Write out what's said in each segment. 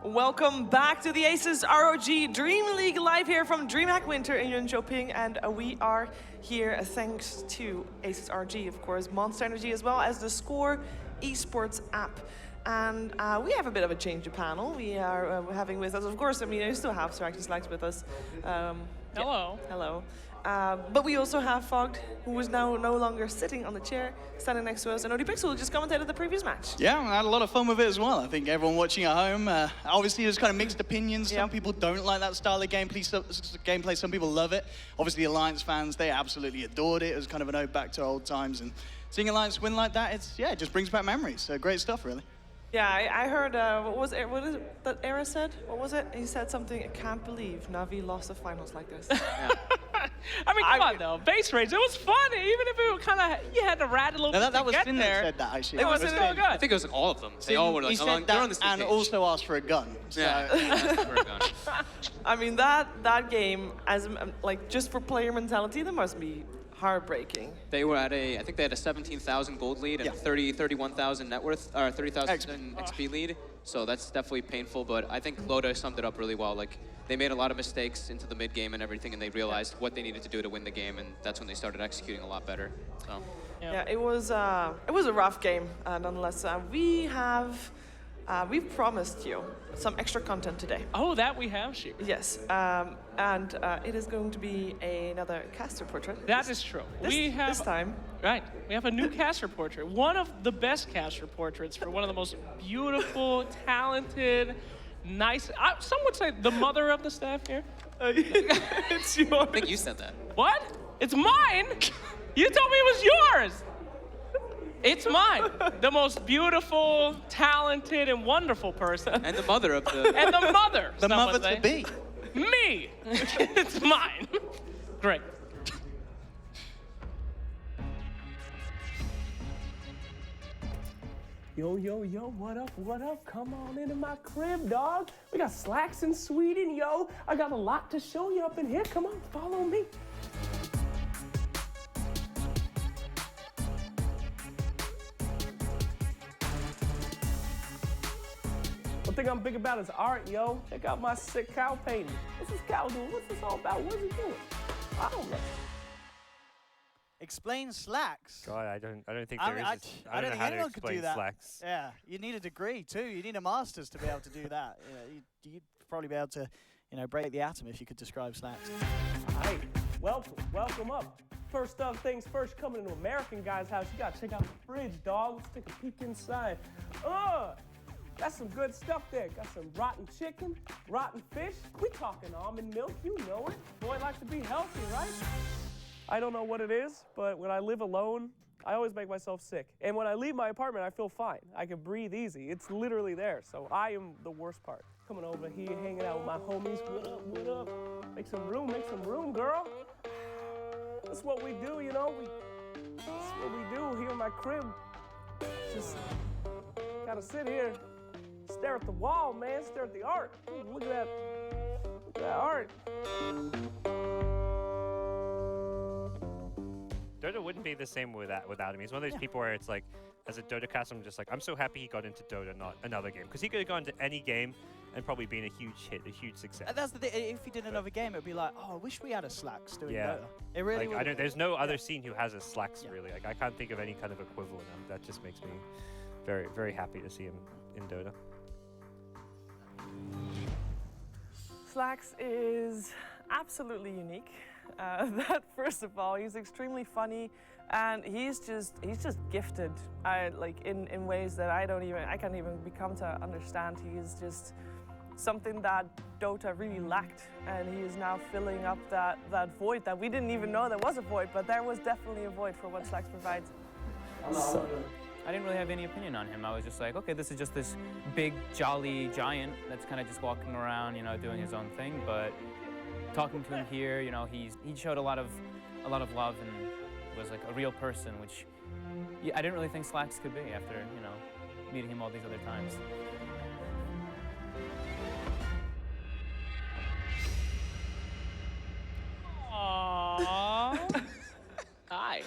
Welcome back to the ASUS ROG Dream League live here from DreamHack Winter in Jönköping, and we are here thanks to ASUS ROG, of course, Monster Energy, as well as theScore esports app. And we have a bit of a change of panel. We are having with us, of course, I mean, we still have Slacks with us. Hello. Yeah, hello. But we also have Fogged, who is now no longer sitting on the chair, standing next to us, and NORDIC who just commentated the previous match. Yeah, I had a lot of fun with it as well. I think everyone watching at home, obviously there's kind of mixed opinions. Some people don't like that style of gameplay, some people love it. Obviously Alliance fans, they absolutely adored it. It was kind of an ode back to old times, and seeing Alliance win like that, it just brings back memories. So great stuff, really. Yeah, I heard, what is it that Era said? What was it? He said something, I can't believe Navi lost the finals like this. Yeah. I mean, come on though, base rage, it was fun, even if it was kind of, you had to rat a little bit that to was get Finn there. that said that, actually. It was still good. I think it was all of them. They all were like, he said they're on that the same and page. also asked for a gun. So. Yeah, for a gun. I mean, that game, as like just for player mentality, that must be heartbreaking. They were at I think they had a 17,000 gold lead and 31,000 net worth, or 30,000 XP lead. So that's definitely painful, but I think Loda summed it up really well. Like, they made a lot of mistakes into the mid game and everything, and they realized what they needed to do to win the game, and that's when they started executing a lot better. So. Yeah, it was a rough game, nonetheless. We've promised you some extra content today. Oh, that we have, Sheep. Yes, and it is going to be another caster portrait. That is true. This time. Right, we have a new caster portrait. One of the best caster portraits for one of the most beautiful, talented, nice, some would say the mother of the staff here. It's yours. I think you said that. What? It's mine? You told me it was yours. It's mine. The most beautiful, talented, and wonderful person. And the mother of the... And the mother. The mother to be. Me. It's mine. Great. Yo, yo, yo, what up, what up? Come on into my crib, dog. We got Slacks in Sweden, yo. I got a lot to show you up in here. Come on, follow me. One thing I'm big about is art, yo. Check out my sick cow painting. What's this cow doing? What's this all about? What is he doing? I don't know. Explain Slacks. God, I don't think there is. I don't know think how to anyone could do explain that. Slacks. Yeah, you need a degree too. You need a master's to be able to do that. You'd probably be able to, break the atom if you could describe Slacks. Hey, welcome up. First things first, coming into American guy's house, you gotta check out the fridge, dog. Let's take a peek inside. That's some good stuff there. Got some rotten chicken, rotten fish. We talking almond milk, you know it. Boy likes to be healthy, right? I don't know what it is, but when I live alone, I always make myself sick. And when I leave my apartment, I feel fine. I can breathe easy. It's literally there, so I am the worst part. Coming over here, hanging out with my homies. What up, what up? Make some room, girl. That's what we do, you know? That's what we do here in my crib. Just gotta sit here, stare at the wall, man, stare at the art. Ooh, look at that art. Dota wouldn't be the same without him. He's one of those people where it's like, as a Dota caster, I'm just like, I'm so happy he got into Dota, not another game. Because he could have gone to any game and probably been a huge hit, a huge success. That's the thing. If he did another game, it'd be like, oh, I wish we had a Slacks doing Dota. It really would. There's no other scene who has a Slacks, really. Like, I can't think of any kind of equivalent. That just makes me very, very happy to see him in Dota. Slacks is absolutely unique. That first of all, he's extremely funny, and he's just gifted. In ways that I can't even become to understand. He is just something that Dota really lacked, and he is now filling up that void that we didn't even know there was a void, but there was definitely a void for what Slacks provides. So, I didn't really have any opinion on him. I was just like, okay, this is just this big, jolly giant that's kind of just walking around, doing his own thing. But talking to him here, he showed a lot of love and was like a real person, which I didn't really think Slacks could be after, meeting him all these other times. Aww. Hi.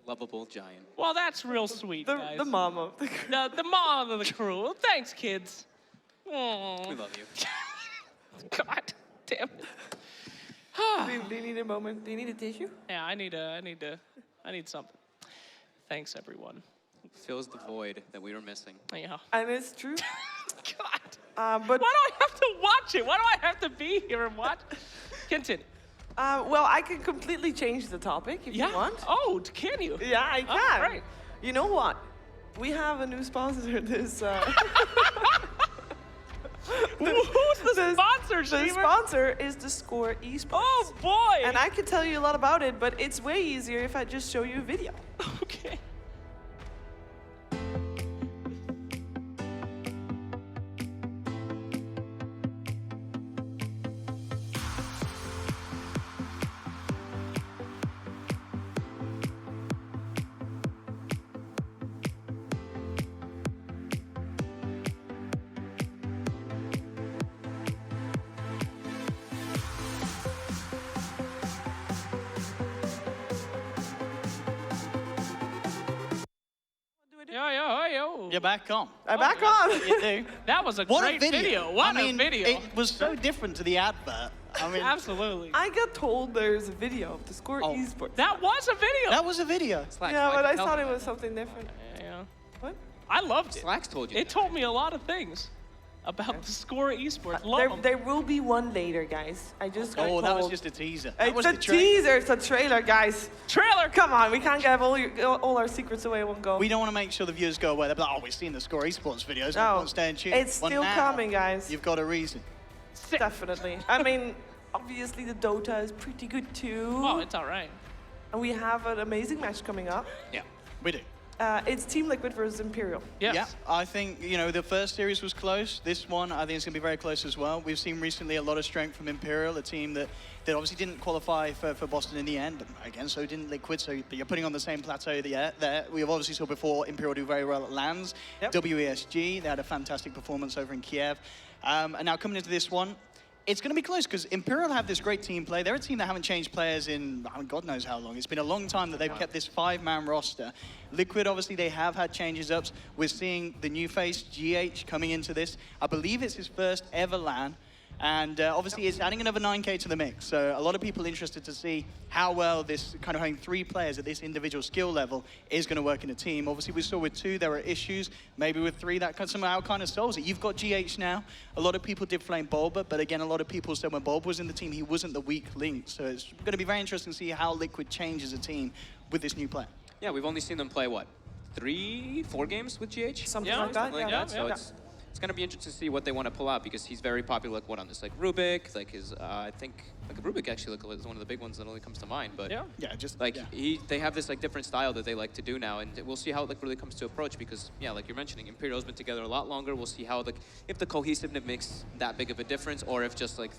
Lovable giant. Well, that's real sweet, guys. The mom of the crew. The mom of the crew. Well, thanks, kids. We love you. God damn it. Do you need a moment? Do you need a tissue? Yeah, I need something. Thanks, everyone. Fills the void that we were missing. Yeah. And it's true. God. But Why do I have to watch it? Why do I have to be here and watch? Continue. well, I can completely change the topic if you want. Oh, can you? Yeah, I can. Oh, great. You know what? We have a new sponsor this. Who's the sponsor, The Sheever? sponsor is theScore esports. Oh, boy. And I could tell you a lot about it, but it's way easier if I just show you a video. Okay. Yo. You're back on. I'm back on. You do. That was a What great a video. What I mean, a video. It was so different to the advert. I mean, Absolutely. I got told there's a video of theScore Oh. esports. That was a video. that was a video. Slacks, Yeah, why'd but you I tell thought them it that? was something different. Yeah. What? I loved it. Slacks told you. It told me a lot of things about theScore esports. Love There, 'em. there will be one later, guys. I just got Oh, that was told. just a teaser. That was It's a the trailer. teaser. It's a trailer, guys. Trailer. Come on, we can't give all our secrets away in one go. We don't want to make sure the viewers go away. They're like, oh, we've seen the Score Esports videos. No, Let's stay in tune. it's Well, still now coming, guys. You've got a reason. Definitely. I mean, obviously the Dota is pretty good too. Oh, it's all right. And we have an amazing match coming up. Yeah, we do. It's Team Liquid versus Imperial. Yes. Yeah, I think, you know, the first series was close. This one, I think it's going to be very close as well. We've seen recently a lot of strength from Imperial, a team that obviously didn't qualify for Boston in the end, but again, so didn't Liquid, so you're putting on the same plateau there. We have obviously saw before Imperial do very well at LANs. Yep. WESG, they had a fantastic performance over in Kiev. And now coming into this one, it's going to be close because Imperial have this great team play. They're a team that haven't changed players in, I mean, God knows how long. It's been a long time that they've kept this 5-man roster. Liquid, obviously, they have had changes ups. We're seeing the new face, GH, coming into this. I believe it's his first ever LAN. And obviously, it's adding another 9K to the mix. So a lot of people interested to see how well this kind of having 3 players at this individual skill level is going to work in a team. Obviously, we saw with 2, there were issues. Maybe with 3, that somehow kind of solves it. You've got GH now. A lot of people did flame Bulba, but again, a lot of people said when Bulba was in the team, he wasn't the weak link. So it's going to be very interesting to see how Liquid changes a team with this new player. Yeah, we've only seen them play, what, 3, 4 games with GH? Something Yeah, like that. Something like yeah. that. So it's going to be interesting to see what they want to pull out because he's very popular, like, what, on this, like, Rubik, like his, I think, like, Rubik actually is one of the big ones that only comes to mind, but Yeah. Just like, they have this, like, different style that they like to do now, and we'll see how it, like, really comes to approach because, yeah, like you're mentioning, Imperial's been together a lot longer. We'll see how, like, if the cohesiveness makes that big of a difference or if just, like,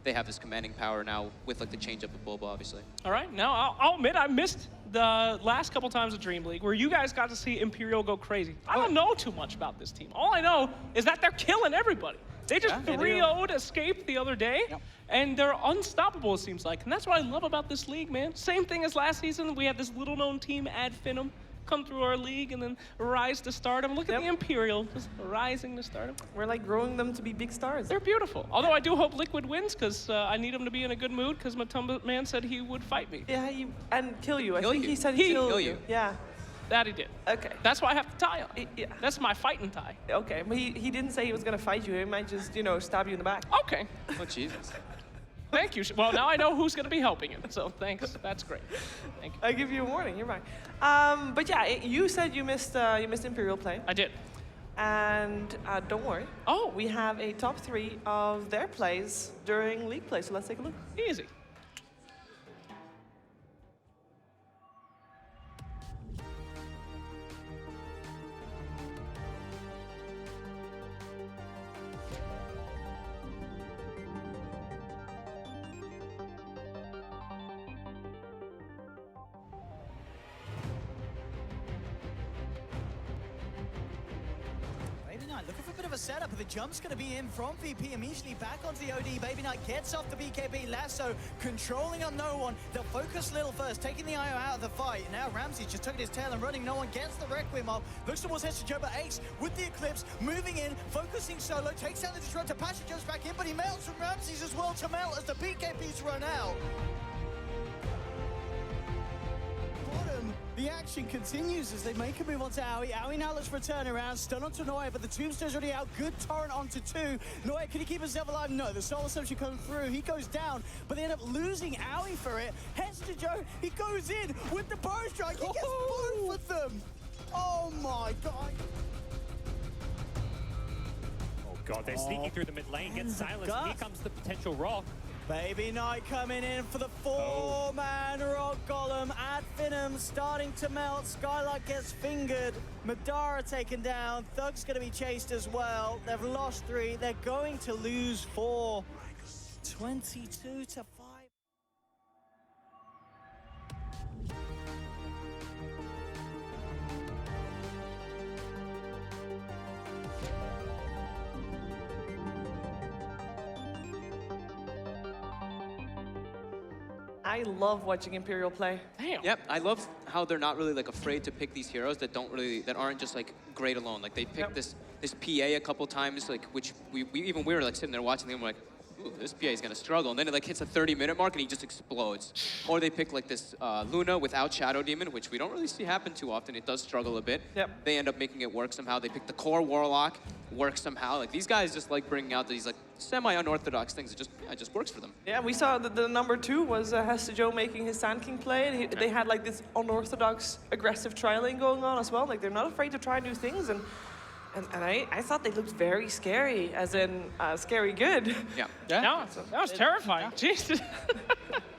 they have this commanding power now with, like, the change-up of Bulba, obviously. All right. Now, I'll admit I missed the last couple times of DreamLeague where you guys got to see Imperial go crazy. I don't know too much about this team. All I know is that they're killing everybody. They just 3-0'd Escape the other day, and they're unstoppable, it seems like. And that's what I love about this league, man. Same thing as last season. We had this little-known team, Ad Finum, come through our league and then rise to stardom. Look at the Imperial, just rising to stardom. We're like growing them to be big stars. They're beautiful. Although I do hope Liquid wins because I need him to be in a good mood because Matumba Man said he would fight me. Yeah, and kill you. I Kill think you. he said He- he'd kill kill you. you. Yeah. That he did. Okay. That's why I have the tie on. Yeah. That's my fighting tie. Okay, but he didn't say he was gonna fight you. He might just, you know, stab you in the back. Okay. Oh, Jesus. Thank you. Well, now I know who's going to be helping him, so thanks. That's great. Thank you. I give you a warning. You're fine. But yeah, you said you missed Imperial play, I did. and don't worry. Oh, We have a top 3 of their plays during league play. So let's take a look. easy. Maybe not looking for a bit of a setup, but the jump's going to be in from VP immediately back onto the OD. Baby Knight gets off the BKB lasso, controlling on no one. They'll focus Little first, taking the IO out of the fight. Now Ramsey's just tugging his tail and running. No one gets the Requiem off. Looks towards Joe, but Ace with the Eclipse, moving in, focusing solo, takes out the Disruptor. Pasha jumps back in, but he melts from Ramsey's as well to melt as the BKBs run out. The action continues as they make a move onto Aoi. Aoi now looks for a turnaround. Stun onto Noya, but the Tombstone's already out. Good torrent onto 2. Noya, can he keep himself alive? No, the Soul Assumption comes through. He goes down, but they end up losing Aoi for it. Heads to Joe. He goes in with the bow strike. He gets both of them. Oh my God. Oh God, they're sneaking through the mid lane. Gets silenced. Here comes the potential rock. Baby Knight coming in for the 4-man rock golem. Ad Finum starting to melt. Skylight gets fingered. Madara taken down. Thug's going to be chased as well. They've lost 3. They're going to lose 4. 22-5. I love watching Imperial play. Damn. Yep, I love how they're not really like afraid to pick these heroes that aren't just like great alone. Like they picked this PA a couple times, like which we were like sitting there watching them, and we're like, ooh, this PA is gonna struggle. And then it like hits a 30-minute mark and he just explodes. Or they pick like this Luna without Shadow Demon, which we don't really see happen too often. It does struggle a bit. Yep. They end up making it work somehow. They pick the core Warlock, works somehow. Like these guys just like bringing out these like semi-unorthodox things. It just works for them. Yeah, we saw that the number 2 was Hester Joe making his Sand King play, and they had like this unorthodox aggressive trialing going on as well. Like they're not afraid to try new things, and I thought they looked very scary, as in scary good. Yeah. No, that was terrifying. Jesus.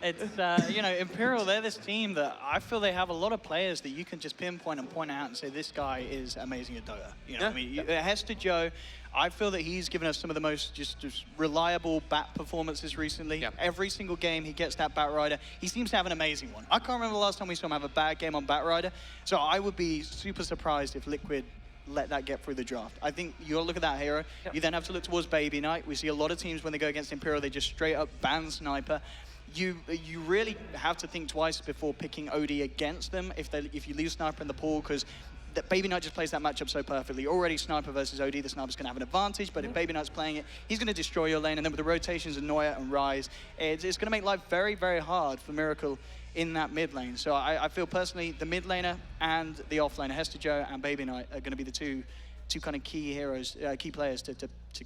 It's, you know, Imperial, they're this team that I feel they have a lot of players that you can just pinpoint and point out and say, this guy is amazing at Dota. You know, I mean, Hester Joe, I feel that he's given us some of the most just reliable bat performances recently. Yep. Every single game he gets that Bat Rider. He seems to have an amazing one. I can't remember the last time we saw him have a bad game on Bat Rider, so I would be super surprised if Liquid let that get through the draft. I think you gotta look at that hero. Yep. You then have to look towards Baby Knight. We see a lot of teams when they go against Imperial, they just straight up ban Sniper. You really have to think twice before picking OD against them if you leave Sniper in the pool, because Baby Knight just plays that matchup so perfectly. Already Sniper versus OD, the Sniper's gonna have an advantage, but if Baby Knight's playing it, he's gonna destroy your lane, and then with the rotations of Noya and Ryze, it's gonna make life very, very hard for Miracle in that mid lane. So I feel personally the mid laner and the off laner, Hester Joe and Baby Knight, are gonna be the two kind of key heroes, key players to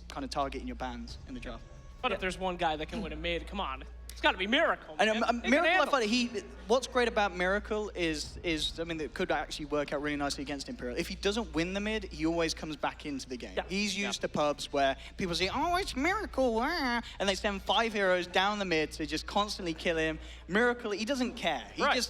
kind of target in your bans in the draft. But if there's one guy that can win a mid, come on. It's got to be Miracle. And Miracle, I find what's great about Miracle is I mean, it could actually work out really nicely against Imperial. If he doesn't win the mid, he always comes back into the game. Yeah. He's used to pubs where people say, oh, it's Miracle, and they send 5 heroes down the mid to just constantly kill him. Miracle, he doesn't care.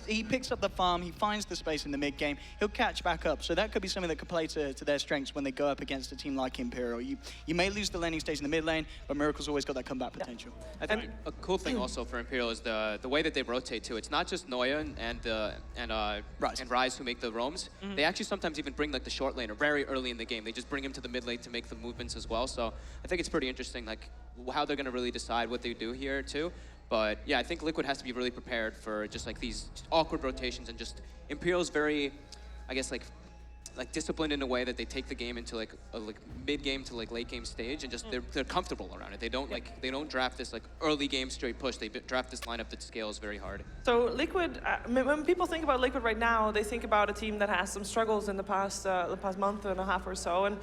He picks up the farm, he finds the space in the mid game, he'll catch back up. So that could be something that could play to their strengths when they go up against a team like Imperial. You may lose the laning stage in the mid lane, but Miracle's always got that comeback potential. I think a cool thing also for Imperial is the way that they rotate too. It's not just Noya and Ryze who make the roams. They actually sometimes even bring like the short laner very early in the game. They just bring him to the mid lane to make the movements as well. So I think it's pretty interesting, like how they're going to really decide what they do here too. But yeah, I think Liquid has to be really prepared for just like these awkward rotations, and just Imperial's very, I guess, like disciplined in a way that they take the game into like a mid game to like late game stage, and just they're comfortable around it. They don't they don't draft this like early game straight push. They draft this lineup that scales very hard. So Liquid, when people think about Liquid right now, they think about a team that has some struggles in the past month and a half or so, and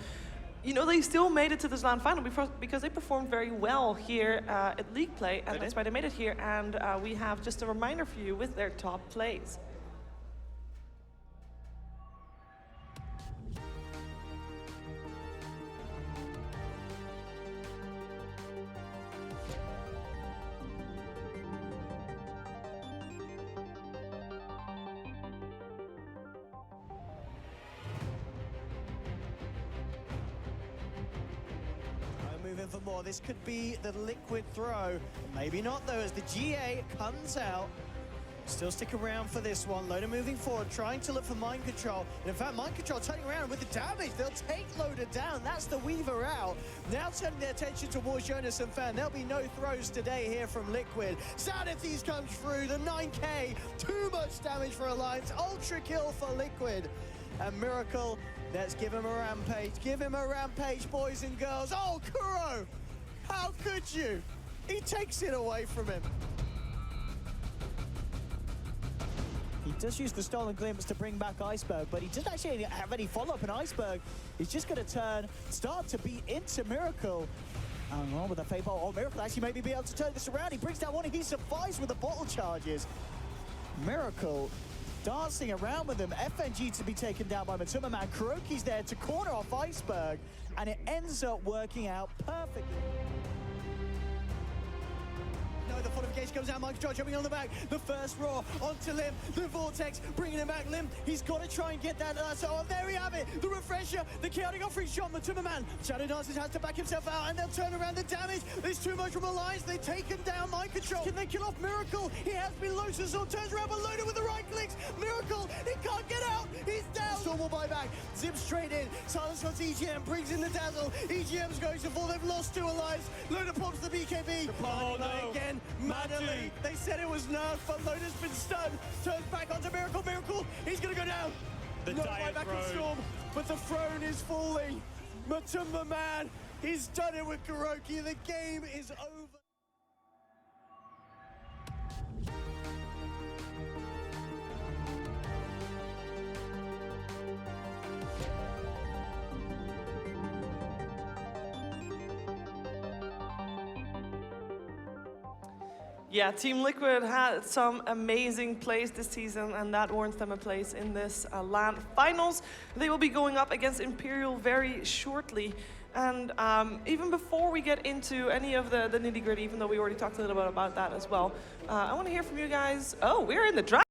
you know, they still made it to this LAN final because they performed very well here at League Play, and that's why they made it here. And we have just a reminder for you with their top plays. Moving for more. This could be the Liquid throw. Maybe not though, as the GA comes out. Still stick around for this one. Loda moving forward, trying to look for mind control. And in fact, mind control turning around with the damage. They'll take Loda down. That's the Weaver out. Now turning their attention towards Jonas and Fan. There'll be no throws today here from Liquid. Sanities comes through. The 9K. Too much damage for Alliance. Ultra kill for Liquid. And Miracle, let's give him a rampage. Give him a rampage, boys and girls. Oh, Kuro! How could you? He takes it away from him. He does use the Stolen Glimpse to bring back Iceberg, but he doesn't actually have any follow-up in Iceberg. He's just going to start to beat into Miracle. And on with the Fable. Oh, Miracle actually maybe be able to turn this around. He brings down one, he survives with the bottle charges. Miracle dancing around with him. FNG to be taken down by Matuma Man. Kuroki's there to corner off Iceberg, and it ends up working out perfectly. The fortification comes out, Mike John jumping on the back. The first roar onto Lim. The Vortex bringing him back. Lim, he's got to try and get that. So there we have it. The refresher, the chaotic offering shot. Matuma Man. Shadow Dances has to back himself out, and they'll turn around the damage. There's too much from Alliance. They take him down. Mind control. Can they kill off Miracle? He has been Lotus, so turns around, but Loaded with the right clicks. Miracle, he can't get out. He's down. Storm will buy back. Zip straight in. Silence on EGM, brings in the dazzle. EGM's going to fall. They've lost two Alliance. Loader pops the BKB. Oh, no. Again. Manually, they said it was nerfed, but Loda's been stunned. Turns back onto Miracle. Miracle, he's gonna go down. The Not quite back in Storm, but the throne is falling. Matuma Man, he's done it with Kuroki. The game is over. Yeah, Team Liquid had some amazing plays this season, and that warrants them a place in this LAN finals. They will be going up against Imperial very shortly. And even before we get into any of the nitty-gritty, even though we already talked a little bit about that as well, I want to hear from you guys. Oh, we're in the draft.